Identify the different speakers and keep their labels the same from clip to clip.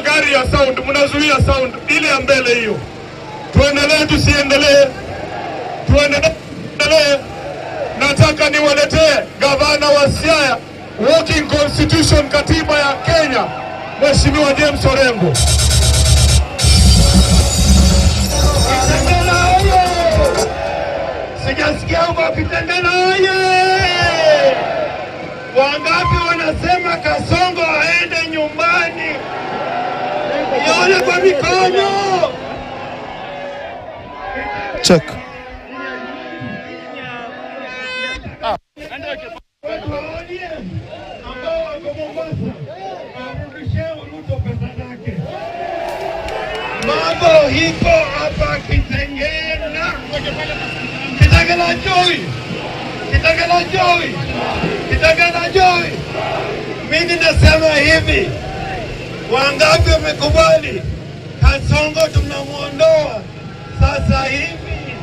Speaker 1: gari ya sound, mnazuia sound ile ya mbele hiyo. Tuendelee tusiendelee? Tuendelee. Nataka niwaletee gavana wa Siaya, Working Constitution, katiba ya Kenya, Mheshimiwa James Orengo. Sijasikia huko Kitengela oye! Wangapi wanasema Kasongo aende nyumbani? Yole kwa mikono.
Speaker 2: Check.
Speaker 1: Mambo hipo hapa Kitengela. Kitengela Joy. Kitengela Joy. Kitengela Joy. Mimi nasema hivi. Wangapi wamekubali Kasongo tunamuondoa sasa hivi?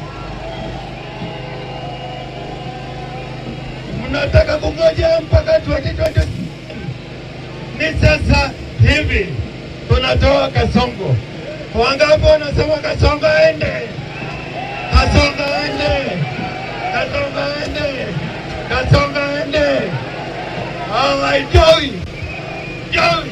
Speaker 1: Mnataka kungoja mpaka 2020? Ni sasa hivi tunatoa Kasongo. Wangapi wanasema Kasongo aende? Kasongo aende. Kasongo aende. Kasongo aende. All right, Joey. Joey.